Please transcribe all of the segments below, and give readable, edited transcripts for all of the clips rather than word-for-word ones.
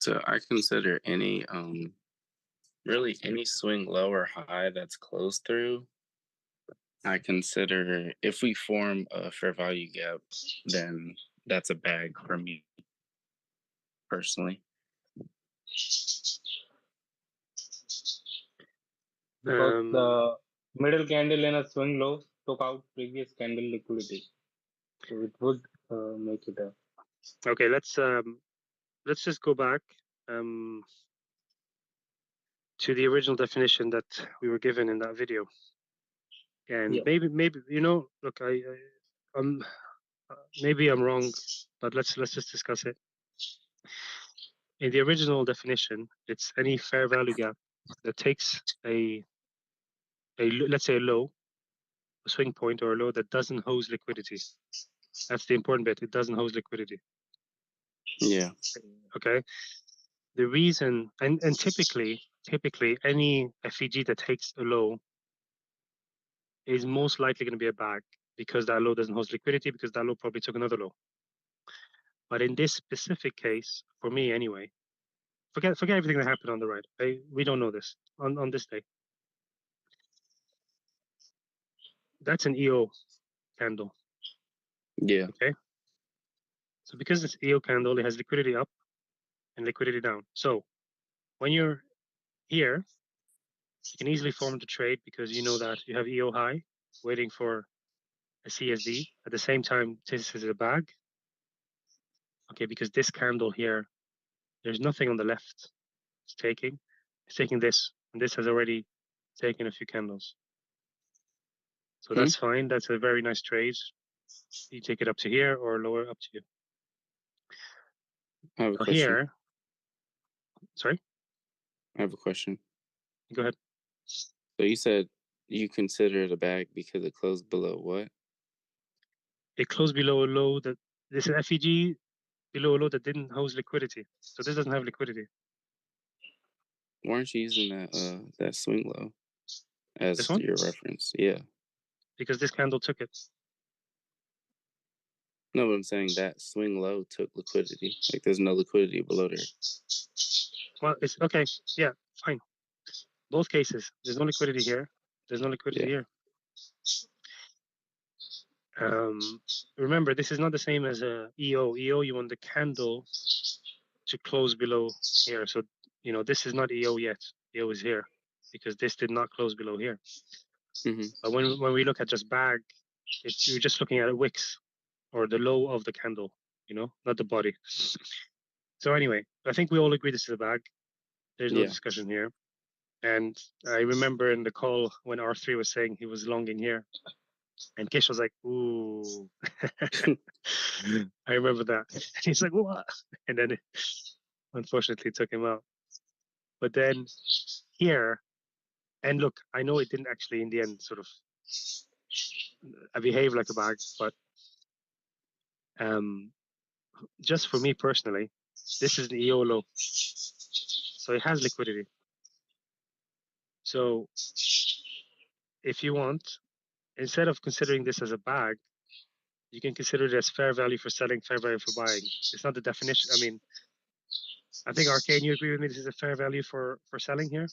So I consider any really any swing low or high that's closed through. I consider if we form a fair value gap, then that's a bag for me personally. Because Um, the middle candle in a swing low took out previous candle liquidity. So it would make it a. okay, let's just go back um, to the original definition that we were given in that video, and Yeah. maybe look, I'm maybe I'm wrong, but let's just discuss it. In the original definition, it's any fair value gap that takes let's say a low, a swing point or a low that doesn't host liquidity. That's the important bit. It doesn't host liquidity. Yeah. Okay. The reason, and typically any FEG that takes a low is most likely going to be a bag because that low doesn't host liquidity, because that low probably took another low. But in this specific case, for me anyway, forget everything that happened on the right. Okay? We don't know this on this day. That's an EO candle. Yeah. Okay. So because it's EO candle, it has liquidity up and liquidity down. So when you're here, you can easily form the trade because you know that you have EO high waiting for a CSD. At the same time, this is a bag. Okay, because this candle here, there's nothing on the left. It's taking this, and this has already taken a few candles. So Hmm? that's fine. That's a very nice trade. You take it up to here or lower, up to you. I have a Now question. here, sorry, I have a question. go ahead. So you said you consider it a bag because it closed below what? It closed below a low that this is FEG below a low that didn't host liquidity. So this doesn't have liquidity. Weren't you using that swing low This as one, your reference? Yeah. because this candle took it. No, but I'm saying that swing low took liquidity. Like there's no liquidity below there. Well, it's okay. Yeah, fine. Both cases. There's no liquidity here. There's no liquidity Yeah. here. Remember, this is not the same as a EO. EO, you want the candle to close below here. So, this is not EO yet. EO is here because this did not close below here. Mm-hmm. But when we look at just bag, you're just looking at a wicks or the low of the candle, not the body. So anyway, I think we all agree this is a bag. There's no Yeah. discussion here. And I remember in the call when R3 was saying he was longing here, and Kish was like, "Ooh." I remember that. And he's like, "What?" And then it unfortunately took him out. But then here, and look, I know it didn't actually in the end sort of behave like a bag, but just for me personally, this is an EO low, so it has liquidity. So if you want, instead of considering this as a bag, you can consider it as fair value for selling, fair value for buying. It's not the definition. I mean, I think Arcane, you agree with me? This is a fair value for selling here.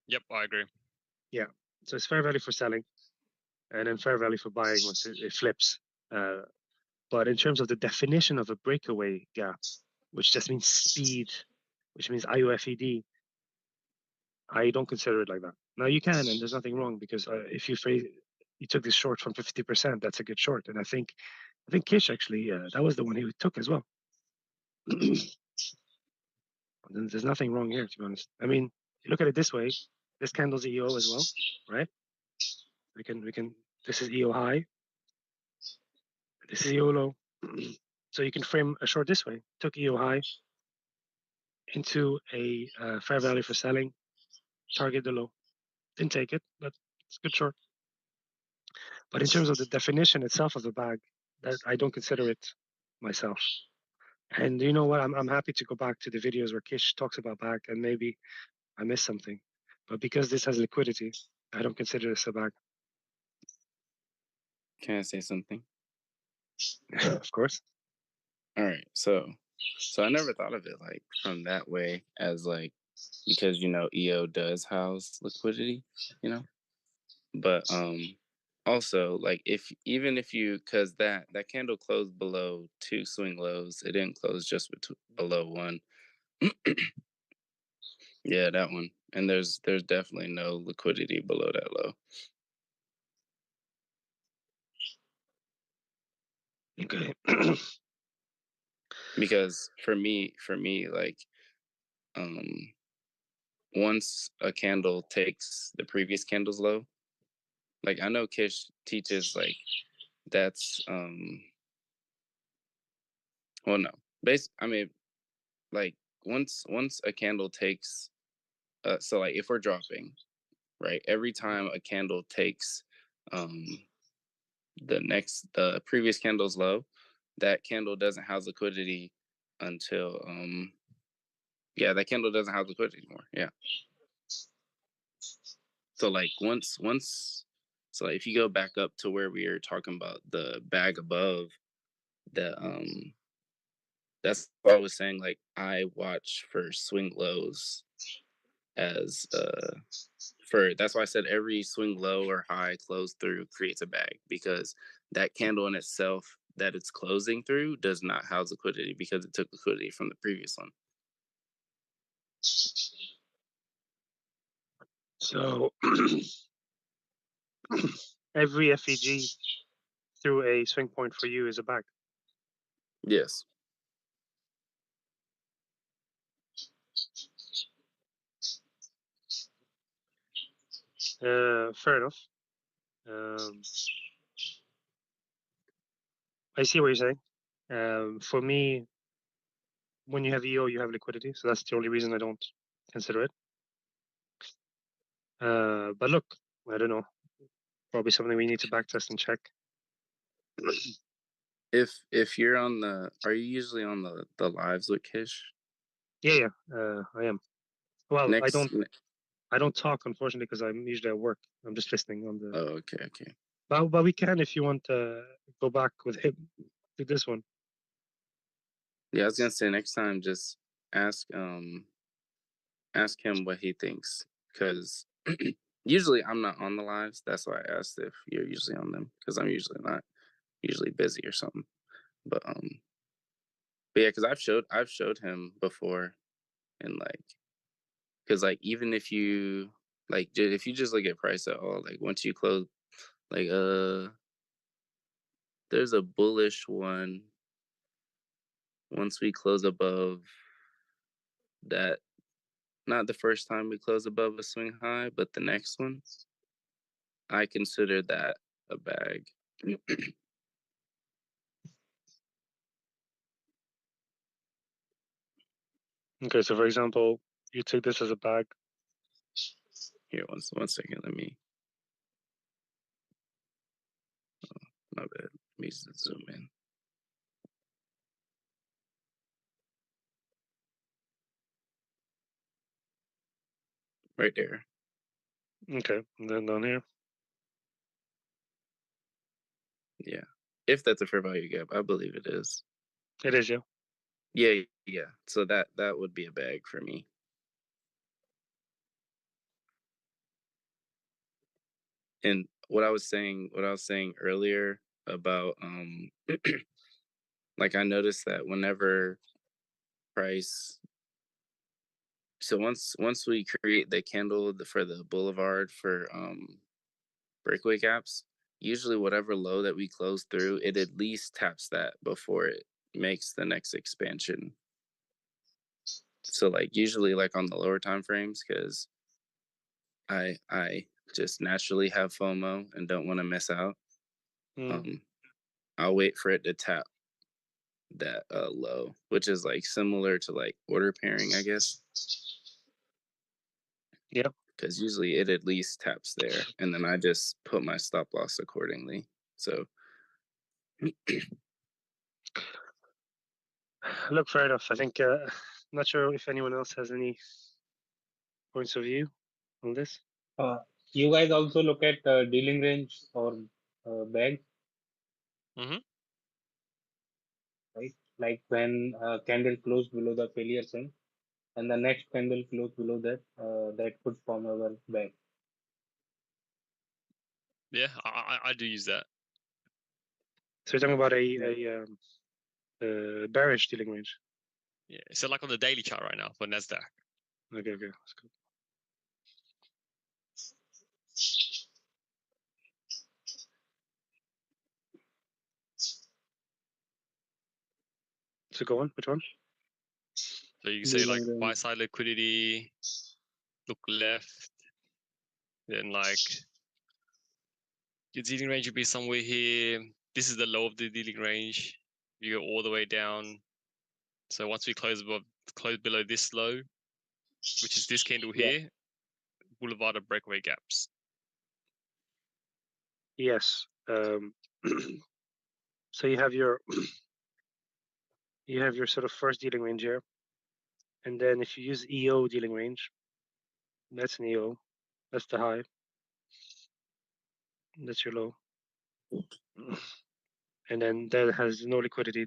Yep, I agree. Yeah, so it's fair value for selling, and then fair value for buying once it flips. But in terms of the definition of a breakaway gap, which just means speed, which means IOFED, I don't consider it like that. Now you can, and there's nothing wrong because if you took this short from 50%, that's a good short. And I think Kish actually that was the one he took as well. There's nothing wrong here, to be honest. I mean, you look at it this way: this candle's EO as well, right? We can. This is EO high. This is EO low. So you can frame a short this way. Took EO high into a fair value for selling. Target the low. Didn't take it, but it's a good short. But in terms of the definition itself of the bag, that I don't consider it myself. And you know what? I'm happy to go back to the videos where Kish talks about bag, and maybe I missed something. But because this has liquidity, I don't consider this a bag. Can I say something? Of course. All right. So So I never thought of it like from that way as like because EO does house liquidity, you know. But also like if even if you because that candle closed below two swing lows, it didn't close just below one. Yeah, that one. And there's definitely no liquidity below that low. Okay. Because for me, like um once a candle takes the previous candle's low, like I know Kish teaches like that's well no. I mean like once a candle takes so like if we're dropping, right? Every time a candle takes um the previous candle's low, that candle doesn't house liquidity until yeah, that candle doesn't house liquidity anymore. Yeah. So like so like if you go back up to where we were talking about the bag above, the that's what I was saying. Like I watch for swing lows as for that's why I said every swing low or high close through creates a bag because that candle in itself that it's closing through does not house liquidity because it took liquidity from the previous one. So every FEG through a swing point for you is a bag. Yes. Fair enough. I see what you're saying. For me, when you have EO, you have liquidity, so that's the only reason I don't consider it. But look, I don't know. Probably something we need to backtest and check. If you're on are you usually on the lives with Kish? Yeah, I am. Well, Next. I don't talk unfortunately because I'm usually at work. I'm just listening on the. Oh, okay. But we can if you want to go back with him to this one. Yeah, I was gonna say next time just ask him what he thinks because usually I'm not on the lives. That's why I asked if you're usually on them because I'm usually not usually busy or something. But yeah, because I've showed him before and like because like even if you like if you just look at price at all like once you close like there's a bullish one once we close above that. Not the first time we close above a swing high, but the next one, I consider that a bag. Okay, so for example, you take this as a bag. Here, one second. Let me. Oh, my bad. Let me zoom in. Right there. Okay, and then down here. Yeah. If that's a fair value gap, I believe it is. It is, yeah. Yeah. So that would be a bag for me. And what I was saying earlier about like I noticed that whenever price so once we create the candle for the boulevard for breakaway gaps, usually whatever low that we close through, it at least taps that before it makes the next expansion. So like usually like on the lower time frames, because I just naturally have FOMO and don't want to miss out. I'll wait for it to tap that low, which is like similar to like order pairing, I guess. Yeah. Because usually it at least taps there, and then I just put my stop loss accordingly. So look, fair enough. I think I'm not sure if anyone else has any points of view on this. You guys also look at dealing range or bag, Mm-hmm. right? like when candle closed below the failure swing and the next candle closed below that, that could form our back. Yeah, I do use that. So you're talking about Yeah. a bearish dealing range. Yeah, so like on the daily chart right now for Nasdaq. Okay, that's good. So go on. Which one? So you can say like Dealing buy range. side liquidity, look left, then like your dealing range would be somewhere here. This is the low of the dealing range. You go all the way down. So once we close below this low, which is this candle Yeah. here, boulevard of breakaway gaps. Yes. So you have your sort of first dealing range here, and then if you use EO dealing range, that's an EO, that's the high, that's your low, and then that has no liquidity.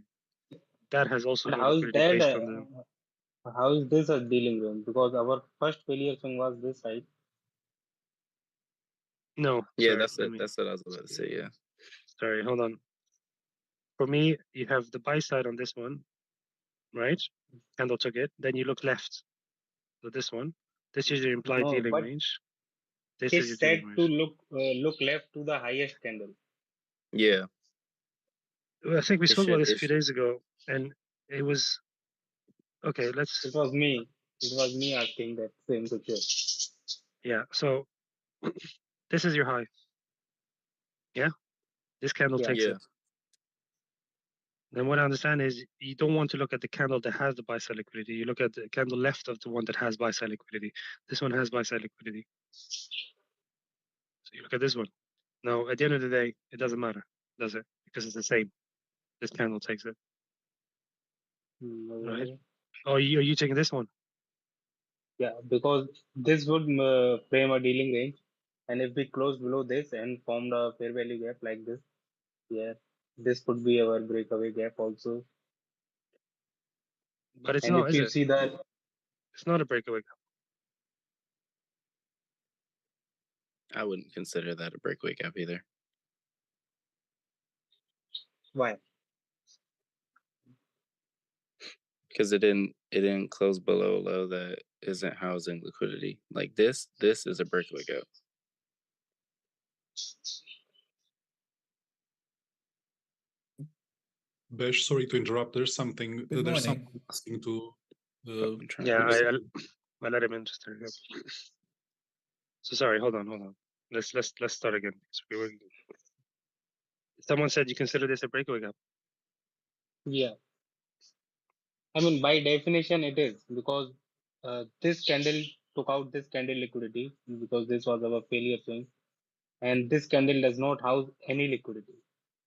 That has also But no how is liquidity that? based on the. How is this a dealing range? Because our first failure swing was this side. No, Yeah, sorry. that's it. That's what I was about to say. Yeah. Sorry, hold on. For me, you have the buy side on this one, right? Candle took it. Then you look left. So this one. This is your implied No, dealing but range. This is it's your said dealing to range. look left to the highest candle. Yeah. Well, I think we It spoke about should. this a It few should. days ago, and it was okay. It Let's was me. It was me asking that same question. yeah. So this is your high. Yeah, this candle Yeah. takes Yeah. it. Then what I understand is you don't want to look at the candle that has the buy side liquidity. You look at the candle left of the one that has buy side liquidity. This one has buy side liquidity. So you look at this one. Now, at the end of the day, it doesn't matter, does it? Because it's the same. This candle takes it, right? Okay. Oh, are you taking this one? Yeah, because this would frame a dealing range, and if we close below this and form the fair value gap like this, yeah, this could be our breakaway gap also. But it's And not, if is you it? see that, It's not a breakaway. I wouldn't consider that a breakaway gap either. why? Because it didn't close below a low that isn't housing liquidity. Like this is a breakaway gap. Besh, sorry to interrupt. There's something. Good There's morning. something asking to. I'm trying Yeah, to I let him in just there. So sorry, hold on. Let's start again. Someone said you consider this a breakaway gap. Yeah, I mean by definition it is because this candle took out this candle liquidity because this was our failure swing, and this candle does not house any liquidity.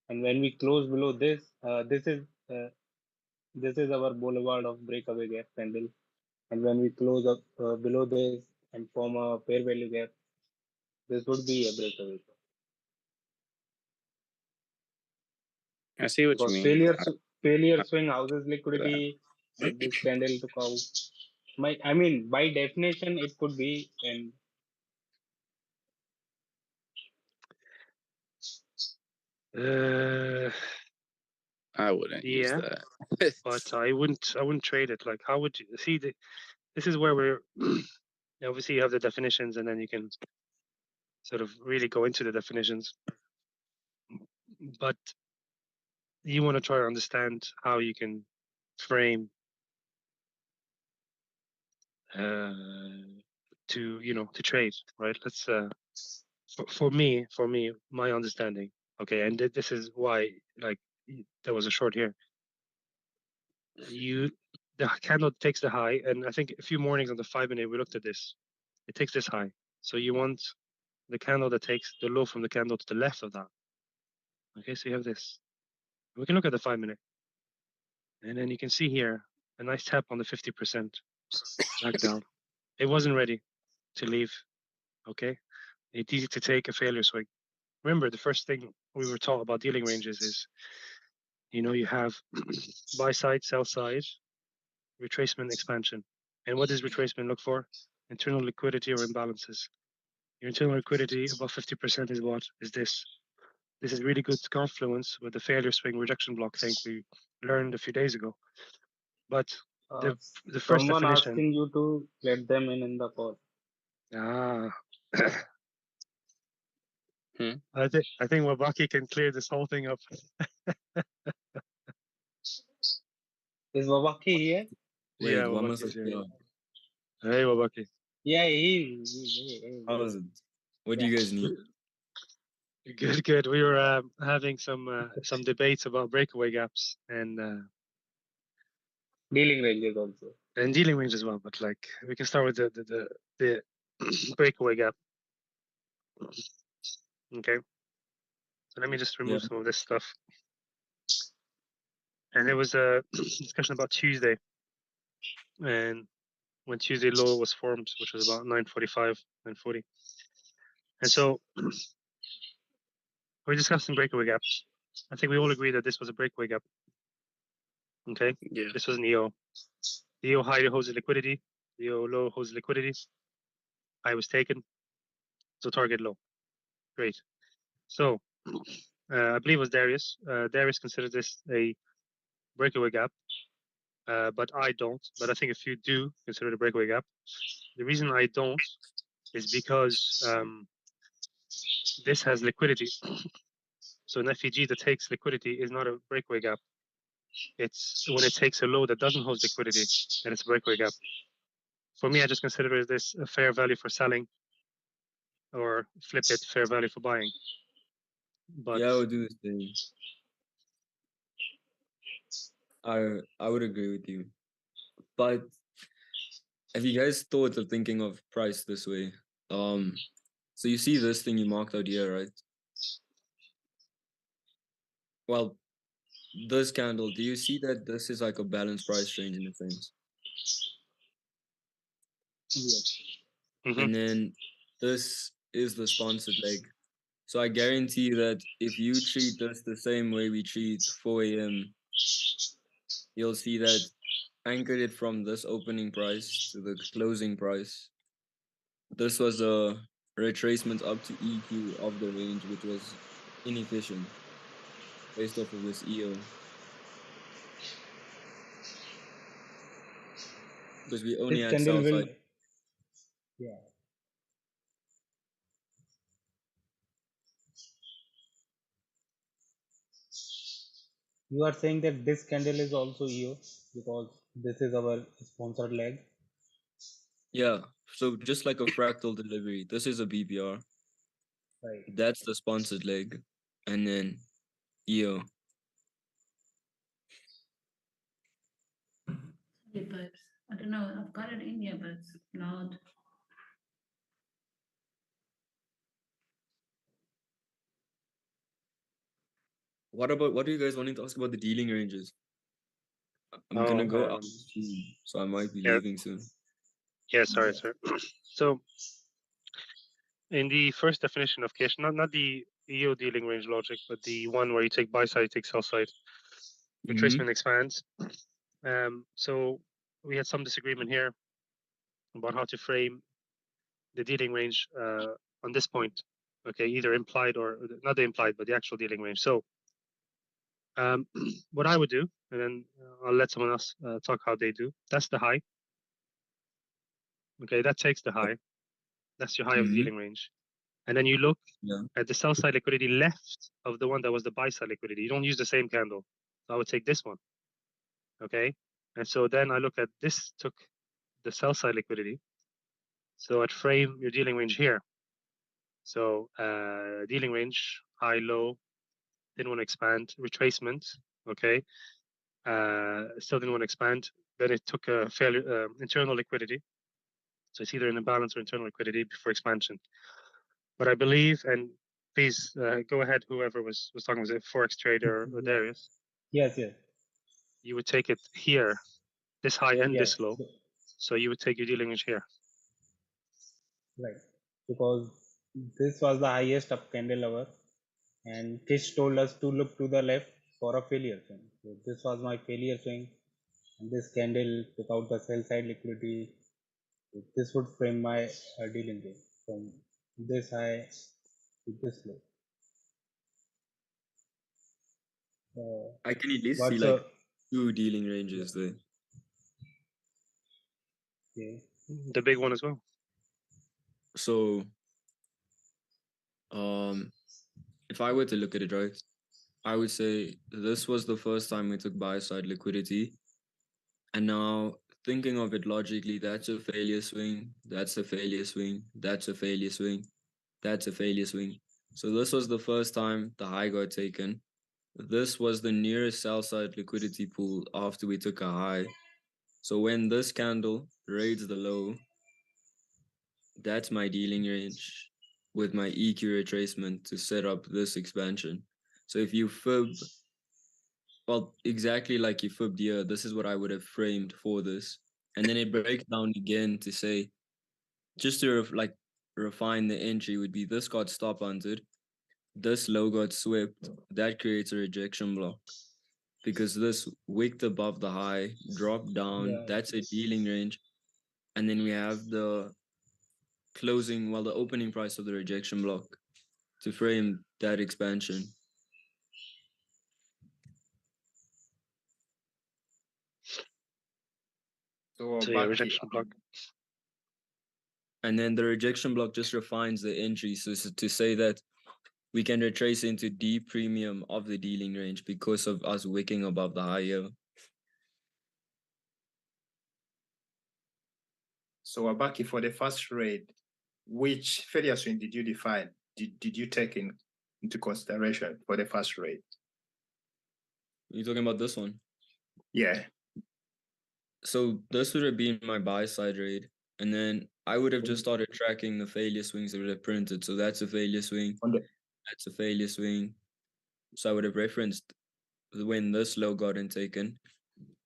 And when we close below this, this is our boulevard of breakaway gap candle. And when we close up below this and form a fair value gap, this would be a breakaway gap. I see what you Because mean. failure I swing houses for that. liquidity, and this candle took out. I mean, by definition, it could be. And I wouldn't use Yeah, that. but I wouldn't trade it. Like, how would you see? This is where we're obviously you have the definitions, and then you can sort of really go into the definitions. But you want to try to understand how you can frame to trade, right? Let's for me, my understanding. Okay, and this is why like there was a short here. The candle takes the high, and I think a few mornings on the 5 minute we looked at this. It takes this high, so you want the candle that takes the low from the candle to the left of that. Okay, so you have this. We can look at the 5 minute, and then you can see here a nice tap on the 50% back down. It wasn't ready to leave. Okay, it's easy to take a failure swing. Remember, the first thing we were taught about dealing ranges is you have buy side, sell side, retracement, expansion. And what does retracement look for? Internal liquidity or imbalances. Your internal liquidity above 50% is what? Is this. This is really good confluence with the failure swing rejection block thing we learned a few days ago. But Uh, the first Someone definition. asking you to let them in the call. I think Wabaki can clear this whole thing up. Is Wabaki here? Yeah, Wait, what Wabaki must I is here. do? Hey, Wabaki. Yeah, he. How is it? What do Yeah. you guys need? Good, good. We were having some debates about breakaway gaps and Dealing ranges also. dealing range as well. But like, we can start with the breakaway gap. Okay. So let me just remove Yeah. some of this stuff. And there was a discussion about Tuesday, and when Tuesday low was formed, which was about 9:45, 9:40. And so we're discussing breakaway gaps. I think we all agree that this was a breakaway gap. Okay. Yeah. This was an EO. The EO high holds the liquidity. The EO low holds the liquidity. High was taken. So target low. Great. So I believe it was Darius. Darius considered this a breakaway gap, but I don't. But I think if you do consider it a breakaway gap, the reason I don't is because this has liquidity. So an FEG that takes liquidity is not a breakaway gap. It's when it takes a low that doesn't hold liquidity, and it's a breakaway gap. For me, I just consider this a fair value for selling, or flip it fair value for buying. But Yeah, I would do the same. I would agree with you. But have you guys thought of thinking of price this way? So you see this thing you marked out here, right? Well, this candle, do you see that this is like a balanced price range in a sense? Yeah. And then this is the sponsored leg. So I guarantee that if you treat this the same way we treat 4 a.m., you'll see that anchored it from this opening price to the closing price. This was a retracement up to EQ of the range, which was inefficient based off of this EO. Because we only This had candle sell will. side. Yeah. You are saying that this candle is also EO because this is our sponsored leg. Yeah, so just like a fractal delivery, this is a BBR. Right. That's the sponsored leg. And then EO. Sorry, but I don't know. I've got it in here, but it's not. What are you guys wanting to ask about the dealing ranges? I'm gonna go out soon, so I might be yeah, leaving soon. yeah. Sorry, sir. So in the first definition of cash, not the EO dealing range logic, but the one where you take buy side, take sell side, retracement expands. So we had some disagreement here about how to frame the dealing range on this point. Okay, either implied or not the implied, but the actual dealing range. So what I would do, and then I'll let someone else talk how they do. That's the high. Okay, that takes the high. That's your high of the dealing range. And then you look Yeah. at the sell side liquidity left of the one that was the buy side liquidity. You don't use the same candle. So I would take this one. Okay. And so then I look at this took the sell side liquidity. So I'd frame your dealing range here. So dealing range, high, low, didn't want to expand, retracement. Okay. Still didn't want to expand. Then it took a failure, internal liquidity. So it's either an imbalance or internal liquidity before expansion. But I believe, and please go ahead, whoever was talking, was it Forex Trader or Yeah. Darius? Yes. Yes. You would take it here, this high and Yes. this low. So you would take your dealing range here. Right. Because this was the highest up candle hour, and Kish told us to look to the left. for a failure swing. So this was my failure swing, and this candle took out the sell side liquidity. So this would frame my dealing range from this high to this low. I can at least see What's like a 2 dealing ranges there. okay? The big one as well. So, if I were to look at it right, I would say this was the first time we took buy side liquidity. And now thinking of it logically, that's a failure swing, that's a failure swing, that's a failure swing, that's a failure swing. So this was the first time the high got taken. This was the nearest sell side liquidity pool after we took a high. So when this candle raids the low, that's my dealing range with my EQ retracement to set up this expansion. So if you fib, well, exactly like you fibbed here, this is what I would have framed for this. And then it breaks down again to say, just to refine the entry would be this got stop hunted, this low got swept, that creates a rejection block. Because this wicked above the high, dropped down, Yeah, that's a dealing range. And then we have the closing, well, the opening price of the rejection block to frame that expansion. So So yeah, Wabaki, rejection block. And then the rejection block just refines the entry. So to say that we can retrace into D premium of the dealing range because of us wicking above the higher. so Wabaki, for the first trade, which failure swing did you define? Did you take into consideration for the first trade? You're talking about this one? Yeah. So this would have been my buy side raid. And then I would have just started tracking the failure swings that would have printed. So that's a failure swing. That's a failure swing. So I would have referenced when this low got taken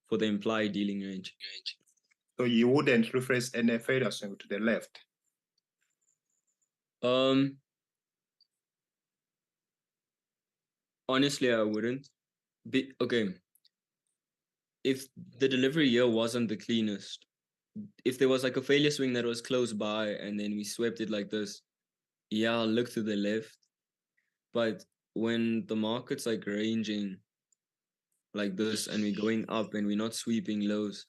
for the implied dealing range. So you wouldn't reference any failure swing to the left. Honestly, I wouldn't. Okay. If the delivery here wasn't the cleanest, if there was like a failure swing that was close by and then we swept it like this, yeah, I'll look to the left. But when the market's like ranging like this and we're going up and we're not sweeping lows,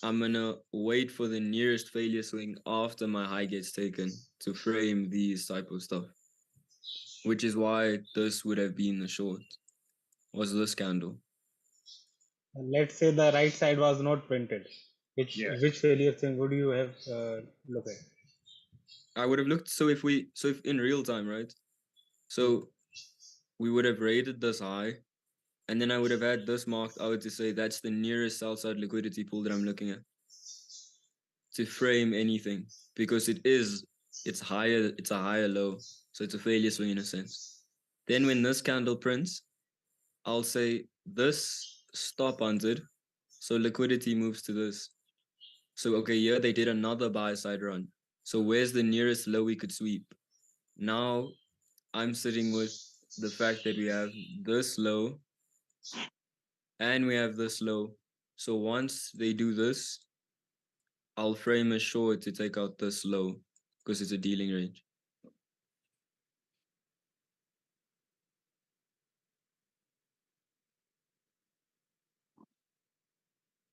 I'm gonna wait for the nearest failure swing after my high gets taken to frame these type of stuff. Which is why this would have been the short, was this candle. let's say the right side was not printed. Which failure thing would you have look at? I would have looked, so if in real time, right? So we would have rated this high, and then I would have had this marked out to say that's the nearest sell side liquidity pool that I'm looking at to frame anything, because it's a higher low, so it's a failure swing in a sense. Then when this candle prints, I'll say this stop hunted, so liquidity moves to this. So okay, yeah, they did another buy side run. So where's the nearest low we could sweep? Now I'm sitting with the fact that we have this low and we have this low. So once they do this, I'll frame a short to take out this low because it's a dealing range.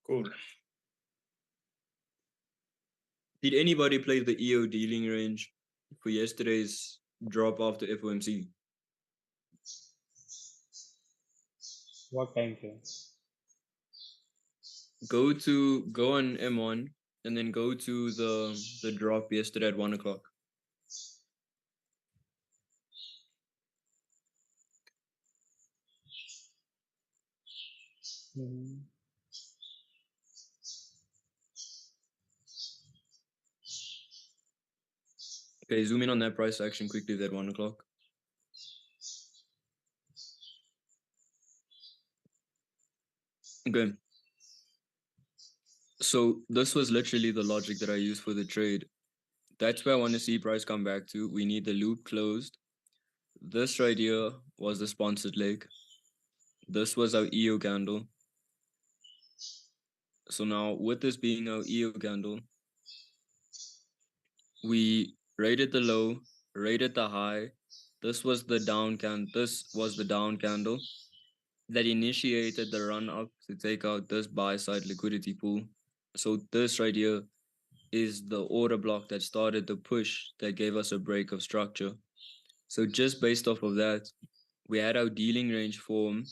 Cool. Did anybody play the EO dealing range for yesterday's drop after FOMC? What time frame? Go on M1 and then go to the drop yesterday at 1 o'clock. Mm-hmm. Okay, zoom in on that price action quickly at 1 o'clock. Okay. So this was literally the logic that I used for the trade. That's where I want to see price come back to. We need the loop closed. This right here was the sponsored leg. this was our EO candle. So now with this being our EO candle, we rated the low, rated the high. This was the down candle that initiated the run up to take out this buy side liquidity pool. So this right here is the order block that started the push that gave us a break of structure. So just based off of that, we had our dealing range form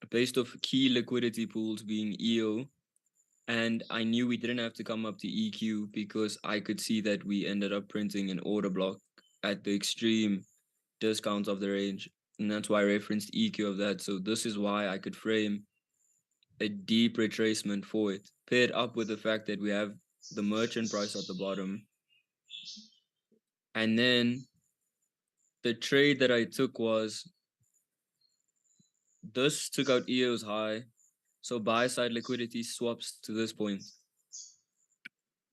based off key liquidity pools being EO. And I knew we didn't have to come up to EQ because I could see that we ended up printing an order block at the extreme discount of the range. And that's why I referenced EQ of that. So this is why I could frame a deep retracement for it, paired up with the fact that we have the merchant price at the bottom. And then the trade that I took was this took out EO's high. So buy side liquidity swaps to this point.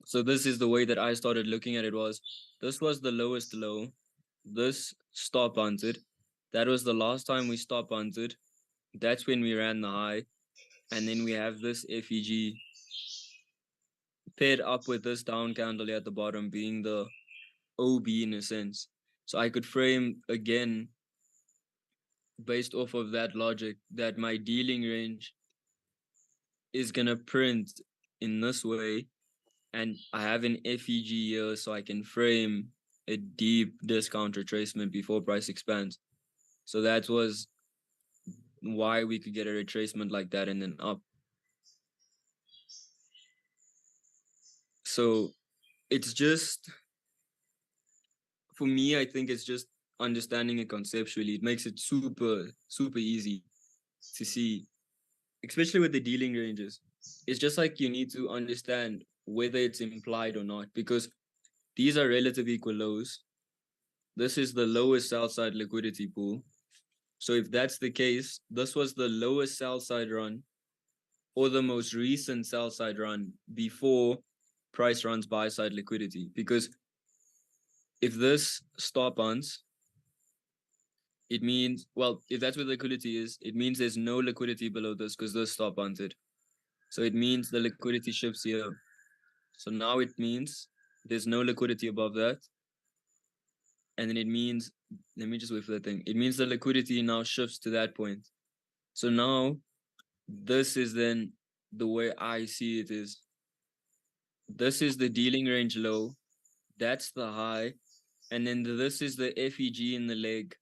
So this is the way that I started looking at it was this was the lowest low. This stop hunted. That was the last time we stop hunted. That's when we ran the high. And then we have this FEG paired up with this down candle at the bottom being the OB in a sense. So I could frame again based off of that logic that my dealing range is gonna print in this way, and I have an FEG here so I can frame a deep discount retracement before price expands. So that was why we could get a retracement like that and then up. So it's just, for me, I think it's just understanding it conceptually. It makes it super, super easy to see, especially with the dealing ranges. It's just like you need to understand whether it's implied or not, because these are relative equal lows. This is the lowest sell side liquidity pool. So if that's the case, this was the lowest sell side run or the most recent sell side run before price runs buy side liquidity. Because if this stop hunts, it means, well, if that's where liquidity is, it means there's no liquidity below this because this stop hunted. So it means the liquidity shifts here. So now it means there's no liquidity above that. And then it means, let me just wait for that thing. It means the liquidity now shifts to that point. So now this is then the way I see it is this is the dealing range low, that's the high, and then this is the FEG in the leg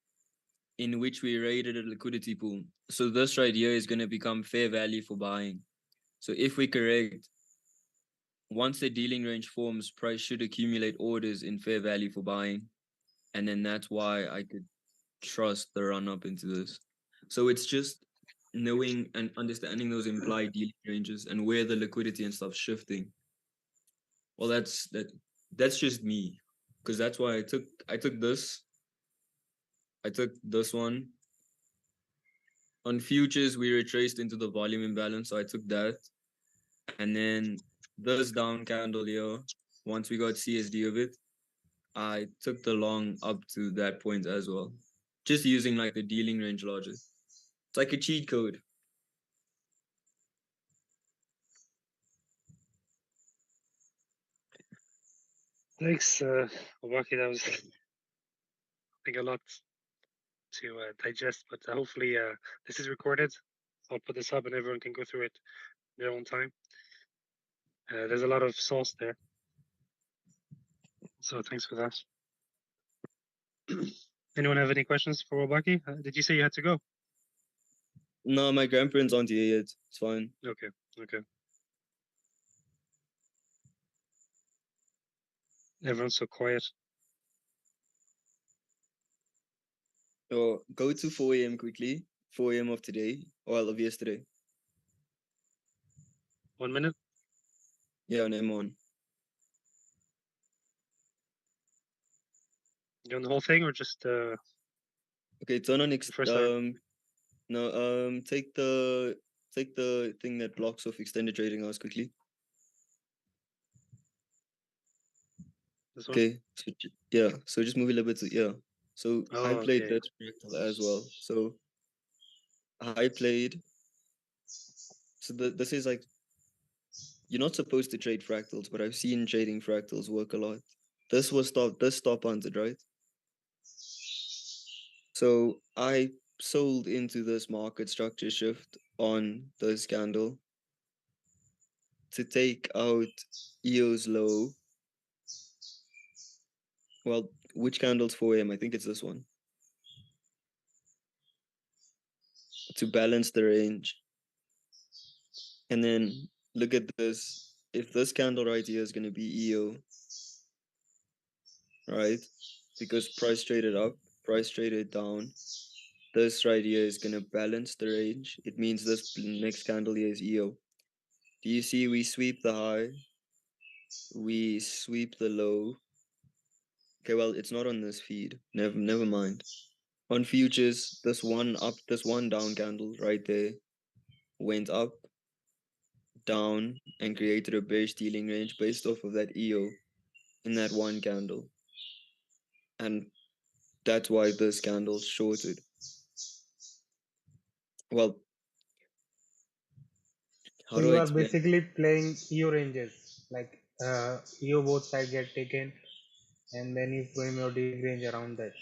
in which we rated a liquidity pool. So this right here is going to become fair value for buying. So if we correct, once the dealing range forms, price should accumulate orders in fair value for buying. And then that's why I could trust the run up into this. So it's just knowing and understanding those implied dealing ranges and where the liquidity and stuff shifting. Well, that's just me, because that's why I took this one. On futures, we retraced into the volume imbalance, so I took that. And then this down candle here, once we got CSD of it, I took the long up to that point as well. Just using like the dealing range logic. It's like a cheat code. Thanks, Wabaki. That was, I think, a lot to digest, but hopefully this is recorded. I'll put this up and everyone can go through it in their own time. There's a lot of sauce there. So thanks for that. Anyone have any questions for Wabaki? Did you say you had to go? No, my grandparents aren't here yet. It's fine. Okay. Everyone's so quiet. Oh, go to 4 a.m. quickly. 4 a.m. of today, or of yesterday. 1 minute? Yeah, on M1. You on the whole thing or just Okay, turn on first time? No, take the thing that blocks off extended trading hours quickly. This one? Okay, so yeah, so just move a little bit to, yeah. So I Oh, played okay. that fractal as well. So high played. So this is like, you're not supposed to trade fractals, but I've seen trading fractals work a lot. This stop hunted, right? So I sold into this market structure shift on this candle to take out EO's low. Well, which candle's 4 a.m.? I think it's this one. To balance the range. And then look at this. If this candle right here is going to be EO, right? Because price traded up, price traded down. This right here is going to balance the range. It means this next candle here is EO. Do you see we sweep the high? We sweep the low. Okay, well, it's not on this feed. Never mind. On futures, this one up, this one down candle right there went up, down, and created a bearish dealing range based off of that EO in that one candle. And that's why this candle's shorted. Well, how So do you I are explain? basically playing EO ranges, like EO both sides get taken, and then you frame your dealing range around that.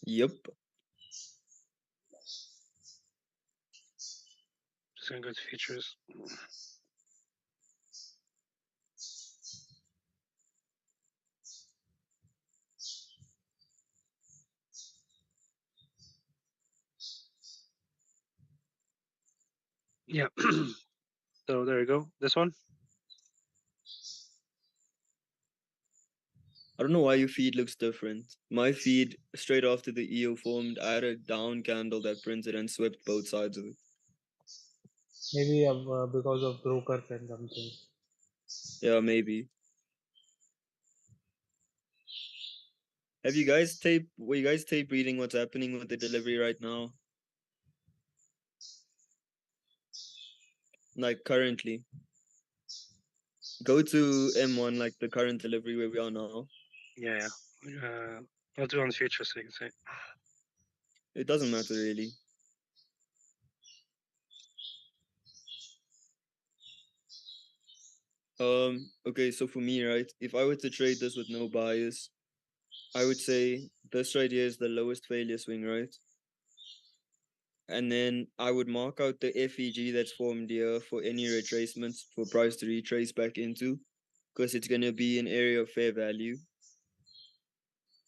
Yep. Just gonna go to futures. Yeah. So there you go. This one. I don't know why your feed looks different. My feed, straight after the EO formed, I had a down candle that printed and swept both sides of it. Maybe because of brokers and something. Yeah, maybe. Have you guys were you guys tape reading what's happening with the delivery right now? Like currently. Go to M1, like the current delivery where we are now. Yeah. I'll do on the future so you can see. It doesn't matter really. Okay, so for me, right, if I were to trade this with no bias, I would say this right here is the lowest failure swing, right? And then I would mark out the FEG that's formed here for any retracements for price to retrace back into, because it's going to be an area of fair value.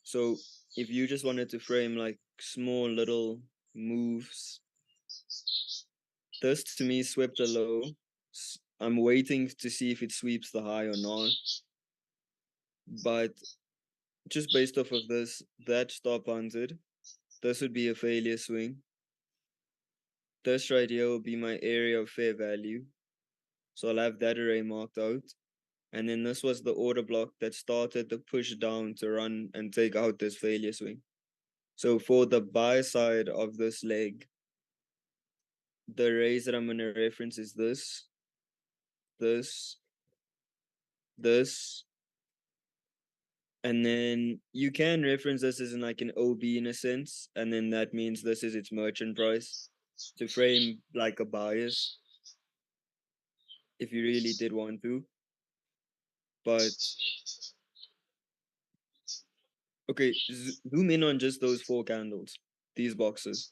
So if you just wanted to frame like small little moves, this to me swept a low. I'm waiting to see if it sweeps the high or not. But just based off of this, that stop hunted, this would be a failure swing. This right here will be my area of fair value. So I'll have that array marked out. And then this was the order block that started the push down to run and take out this failure swing. So for the buy side of this leg, the arrays that I'm going to reference is this, this, and then you can reference this as in like an OB in a sense, and then that means this is its merchant price to frame like a bias if you really did want to. But okay, zoom in on just those 4 candles, these boxes.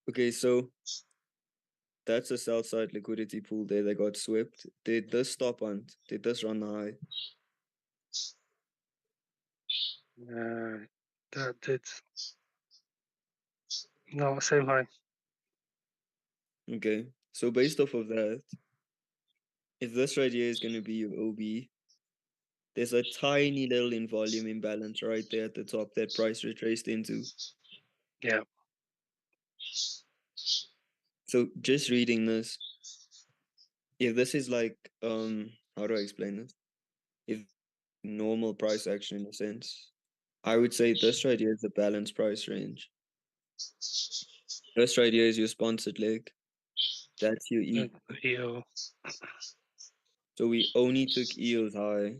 Okay, so that's a sell side liquidity pool there that got swept. Did this stop hunt? Did this run the high? That did. No, same high. Okay, so based off of that, if this right here is going to be your OB, there's a tiny little in volume imbalance right there at the top that price retraced into. Yeah. So just reading this, if this is like, how do I explain this? If normal price action in a sense, I would say this right here is the balanced price range. This right here is your sponsored leg. That's your E. EO. So we only took EO's high.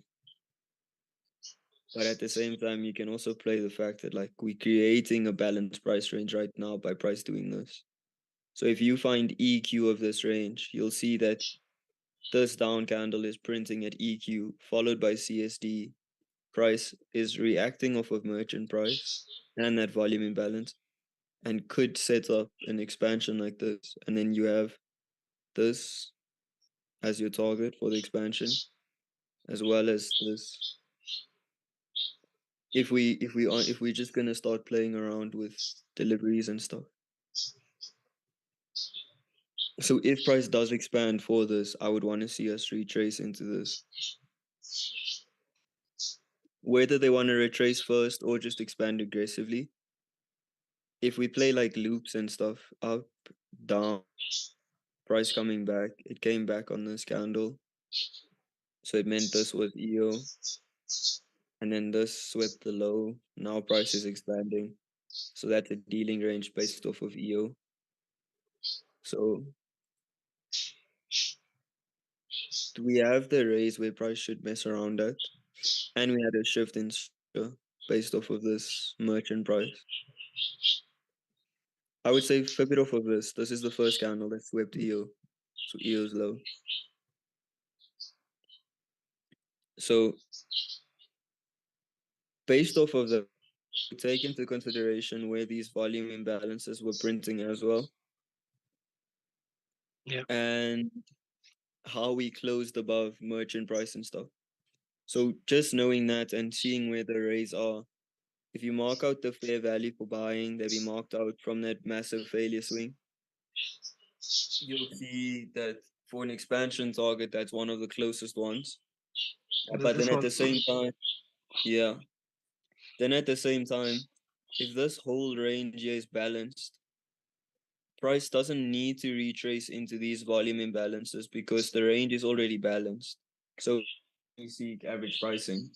But at the same time, you can also play the fact that like we're creating a balanced price range right now by price doing this. So if you find EQ of this range, you'll see that this down candle is printing at EQ, followed by CSD. Price is reacting off of merchant price and that volume imbalance and could set up an expansion like this. And then you have this as your target for the expansion, as well as this. If we're just gonna start playing around with deliveries and stuff. So if price does expand for this, I would want to see us retrace into this. Whether they want to retrace first or just expand aggressively. If we play like loops and stuff, up, down, price coming back, it came back on this candle. So it meant this was EO. And then this swept the low. Now price is expanding. So that's a dealing range based off of EO. So we have the raise where price should mess around at. And we had a shift in structure based off of this merchant price. I would say flip it off of this. This is the first candle that swept EO. So EO is low. So based off of the, take into consideration where these volume imbalances were printing as well. Yeah. And how we closed above merchant price and stuff. So just knowing that and seeing where the rays are, if you mark out the fair value for buying that we marked out from that massive failure swing, you'll see that for an expansion target, that's one of the closest ones. But then at the same time, yeah, then at the same time, if this whole range here is balanced, price doesn't need to retrace into these volume imbalances because the range is already balanced. So we seek average pricing.